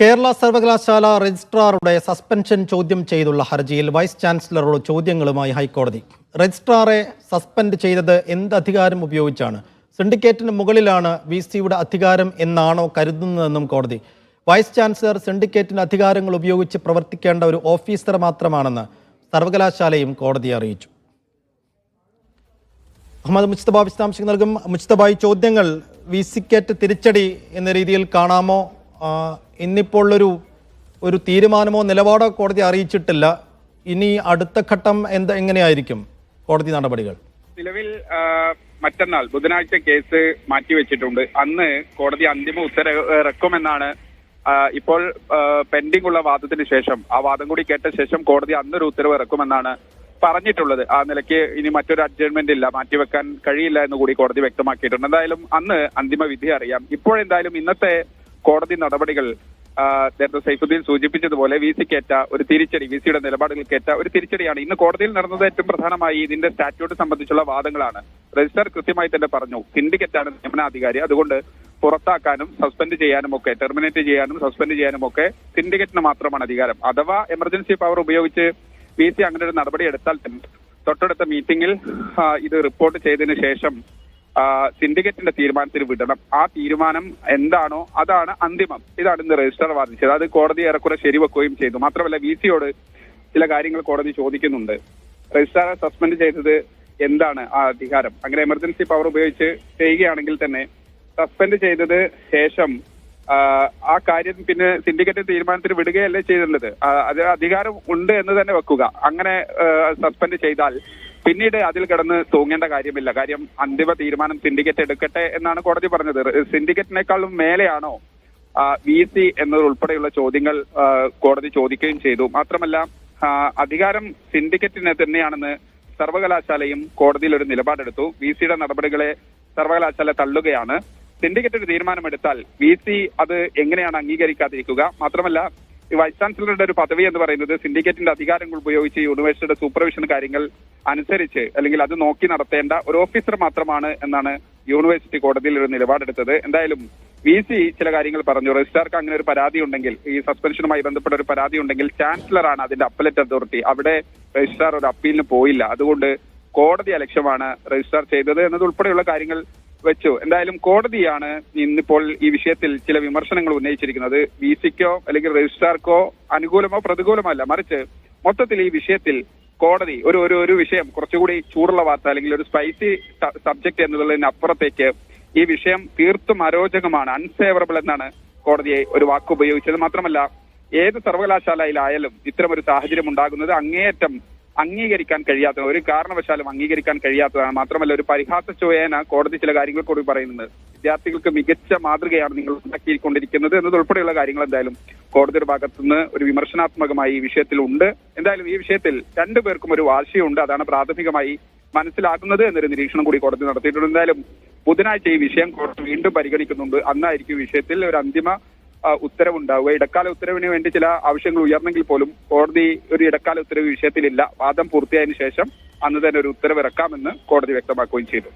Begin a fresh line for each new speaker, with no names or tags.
കേരള സർവകലാശാല രജിസ്ട്രാറുടെ സസ്പെൻഷൻ ചോദ്യം ചെയ്തുള്ള ഹർജിയിൽ വൈസ് ചാൻസലറോട് ചോദ്യങ്ങളുമായി ഹൈക്കോടതി. രജിസ്ട്രാറെ സസ്പെൻഡ് ചെയ്തത് എന്ത് അധികാരം ഉപയോഗിച്ചാണ്? സിൻഡിക്കേറ്റിന് മുകളിലാണ് VC-യുടെ അധികാരം എന്നാണോ കരുതുന്നതെന്നും കോടതി. വൈസ് ചാൻസലർ സിൻഡിക്കേറ്റിന്റെ അധികാരങ്ങൾ ഉപയോഗിച്ച് പ്രവർത്തിക്കേണ്ട ഒരു ഓഫീസർ മാത്രമാണെന്ന് സർവകലാശാലയും കോടതിയെ അറിയിച്ചു. അഹമ്മദ് മുജ്തബ വിശദാംശങ്ങൾ നൽകും. മുജ്തബ, ഈ ചോദ്യങ്ങൾ VC-ക്കേറ്റ് തിരിച്ചടി എന്ന രീതിയിൽ കാണാമോ? ഇന്നിപ്പോൾ ഒരു തീരുമാനമോ നിലപാടോ കോടതി അറിയിച്ചിട്ടില്ല. ഇനി അടുത്ത ഘട്ടം എങ്ങനെയായിരിക്കും കോടതി നടപടികൾ?
നിലവിൽ മറ്റന്നാൾ ബുധനാഴ്ച കേസ് മാറ്റിവെച്ചിട്ടുണ്ട്. അന്ന് കോടതി അന്തിമ ഉത്തരവ് ഇറക്കുമെന്നാണ് ഇപ്പോൾ പെൻഡിംഗ് ഉള്ള വാദത്തിന് ശേഷം, ആ വാദം കൂടി കേട്ട ശേഷം കോടതി അന്നൊരു ഉത്തരവ് ഇറക്കുമെന്നാണ് പറഞ്ഞിട്ടുള്ളത്. ആ നിലയ്ക്ക് ഇനി മറ്റൊരു അഡ്ജസ്റ്റ്മെന്റ് ഇല്ല, മാറ്റിവെക്കാൻ കഴിയില്ല എന്ന് കൂടി കോടതി വ്യക്തമാക്കിയിട്ടുണ്ട്. എന്തായാലും അന്ന് അന്തിമ വിധി അറിയാം. ഇപ്പോഴെന്തായാലും ഇന്നത്തെ കോടതി നടപടികൾ നേരത്തെ സൈഫുദ്ദീൻ സൂചിപ്പിച്ചതുപോലെ VC-ക്കേറ്റ ഒരു തിരിച്ചടി, VC-യുടെ നിലപാടുകൾക്കേറ്റ ഒരു തിരിച്ചടിയാണ്. ഇന്ന് കോടതിയിൽ നടന്നത് ഏറ്റവും പ്രധാനമായി ഇതിന്റെ സ്റ്റാറ്റ്യൂട്ട് സംബന്ധിച്ചുള്ള വാദങ്ങളാണ്. രജിസ്ട്രാർ കൃത്യമായി തന്നെ പറഞ്ഞു, സിൻഡിക്കേറ്റാണ് നിയമനാധികാരി, അതുകൊണ്ട് പുറത്താക്കാനും സസ്പെൻഡ് ചെയ്യാനും ഒക്കെ, ടെർമിനേറ്റ് ചെയ്യാനും സസ്പെൻഡ് ചെയ്യാനും ഒക്കെ സിൻഡിക്കേറ്റിന് മാത്രമാണ് അധികാരം. അഥവാ എമർജൻസി പവർ ഉപയോഗിച്ച് VC അങ്ങനെ ഒരു നടപടി എടുത്താൽ തന്നെ തൊട്ടടുത്ത മീറ്റിംഗിൽ ഇത് റിപ്പോർട്ട് ചെയ്തതിനു ശേഷം സിൻഡിക്കേറ്റിന്റെ തീരുമാനത്തിന് വിടണം. ആ തീരുമാനം എന്താണോ അതാണ് അന്തിമം. ഇതാണ് ഇന്ന് രജിസ്ട്രാർ വാദിച്ചത്. അത് കോടതി ഏറെക്കുറെ ശരിവെക്കുകയും ചെയ്തു. മാത്രമല്ല VC-യോട് ചില കാര്യങ്ങൾ കോടതി ചോദിക്കുന്നുണ്ട്. രജിസ്ട്രാറെ സസ്പെൻഡ് ചെയ്തത് എന്താണ് ആ അധികാരം? അങ്ങനെ എമർജൻസി പവർ ഉപയോഗിച്ച് ചെയ്യുകയാണെങ്കിൽ തന്നെ സസ്പെൻഡ് ചെയ്തത് ശേഷം ആ കാര്യം പിന്നെ സിൻഡിക്കേറ്റ് തീരുമാനത്തിന് വിടുകയല്ലേ ചെയ്തിട്ടുള്ളത്. അത് അധികാരം ഉണ്ട് എന്ന് തന്നെ വെക്കുക. അങ്ങനെ സസ്പെൻഡ് ചെയ്താൽ പിന്നീട് അതിൽ കിടന്ന് തൂങ്ങേണ്ട കാര്യമില്ല. കാര്യം അന്തിമ തീരുമാനം സിൻഡിക്കേറ്റ് എടുക്കട്ടെ എന്നാണ് കോടതി പറഞ്ഞത്. സിൻഡിക്കേറ്റിനേക്കാളും മേലെയാണോ VC എന്നതുൾപ്പെടെയുള്ള ചോദ്യങ്ങൾ കോടതി ചോദിക്കുകയും ചെയ്തു. മാത്രമല്ല അധികാരം സിൻഡിക്കേറ്റിന് തന്നെയാണെന്ന് സർവകലാശാലയും കോടതിയിൽ ഒരു നിലപാടെടുത്തു. VC-യുടെ നടപടികളെ സർവകലാശാല തള്ളുകയാണ്. സിൻഡിക്കേറ്റ് ഒരു തീരുമാനമെടുത്താൽ VC അത് എങ്ങനെയാണ് അംഗീകരിക്കാതിരിക്കുക? മാത്രമല്ല ഈ വൈസ് ചാൻസലറുടെ ഒരു പദവി എന്ന് പറയുന്നത് സിൻഡിക്കേറ്റിന്റെ അധികാരങ്ങൾ ഉപയോഗിച്ച് യൂണിവേഴ്സിറ്റിയുടെ സൂപ്പർവിഷൻ കാര്യങ്ങൾ അനുസരിച്ച് അല്ലെങ്കിൽ അത് നോക്കി നടത്തേണ്ട ഒരു ഓഫീസർ മാത്രമാണ് എന്നാണ് യൂണിവേഴ്സിറ്റി കോടതിയിൽ ഒരു നിലപാടെടുത്തത്. എന്തായാലും VC ചില കാര്യങ്ങൾ പറഞ്ഞു. രജിസ്ട്രാർക്ക് അങ്ങനെ ഒരു പരാതി ഉണ്ടെങ്കിൽ, ഈ സസ്പെൻഷനുമായി ബന്ധപ്പെട്ട ഒരു പരാതി ഉണ്ടെങ്കിൽ ചാൻസലറാണ് അതിന്റെ അപ്പലേറ്റ് അതോറിറ്റി. അവിടെ രജിസ്ട്രാർ ഒരു അപ്പീലിന് പോയില്ല. അതുകൊണ്ട് കോടതി അലക്ഷ്യമാണ് രജിസ്ട്രാർ ചെയ്തത് എന്നതുൾപ്പെടെയുള്ള കാര്യങ്ങൾ വെച്ചു. എന്തായാലും കോടതിയാണ് ഇന്നിപ്പോൾ ഈ വിഷയത്തിൽ ചില വിമർശനങ്ങൾ ഉന്നയിച്ചിരിക്കുന്നത്. VC-ക്കോ അല്ലെങ്കിൽ രജിസ്ട്രാർക്കോ അനുകൂലമോ പ്രതികൂലമോ അല്ല, മറിച്ച് മൊത്തത്തിൽ ഈ വിഷയത്തിൽ കോടതി ഒരു വിഷയം കുറച്ചുകൂടി ചൂടുള്ള വാർത്ത അല്ലെങ്കിൽ ഒരു സ്പൈസി സബ്ജക്ട് എന്നുള്ളതിന് അപ്പുറത്തേക്ക് ഈ വിഷയം തീർത്തും അരോചകമാണ്, അൺഫേവറബിൾ എന്നാണ് കോടതിയെ ഒരു വാക്ക് ഉപയോഗിച്ചത്. മാത്രമല്ല ഏത് സർവകലാശാലയിലായാലും ഇത്തരം ഒരു സാഹചര്യം ഉണ്ടാകുന്നത് അങ്ങേയറ്റം അംഗീകരിക്കാൻ കഴിയാത്ത, ഒരു കാരണവശാലും അംഗീകരിക്കാൻ കഴിയാത്തതാണ്. മാത്രമല്ല ഒരു പരിഹാസ കോടതി ചില കാര്യങ്ങൾ കൂടി പറയുന്നത്. വിദ്യാർത്ഥികൾക്ക് മികച്ച മാതൃകയാണ് നിങ്ങൾ ഉണ്ടാക്കിക്കൊണ്ടിരിക്കുന്നത് എന്നതുൾപ്പെടെയുള്ള കാര്യങ്ങൾ എന്തായാലും കോടതിയുടെ ഭാഗത്തുനിന്ന് ഒരു വിമർശനാത്മകമായി ഈ വിഷയത്തിൽ ഉണ്ട്. എന്തായാലും ഈ വിഷയത്തിൽ രണ്ടുപേർക്കും ഒരു വാശിയുണ്ട്, അതാണ് പ്രാഥമികമായി മനസ്സിലാക്കുന്നത് എന്നൊരു നിരീക്ഷണം കൂടി കോടതി നടത്തിയിട്ടുണ്ട്. എന്തായാലും ബുധനാഴ്ച ഈ വിഷയം കോടതി വീണ്ടും പരിഗണിക്കുന്നുണ്ട്. അന്നായിരിക്കും വിഷയത്തിൽ ഒരു അന്തിമ ഉത്തരവുണ്ടാവുക. ഇടക്കാല ഉത്തരവിന് വേണ്ടി ചില ആവശ്യങ്ങൾ ഉയർന്നെങ്കിൽ പോലും കോടതി ഒരു ഇടക്കാല ഉത്തരവ് വിഷയത്തിലില്ല. വാദം പൂർത്തിയായതിനു ശേഷം അന്ന് തന്നെ ഒരു ഉത്തരവ് ഇറക്കാമെന്ന് കോടതി വ്യക്തമാക്കുകയും ചെയ്തു.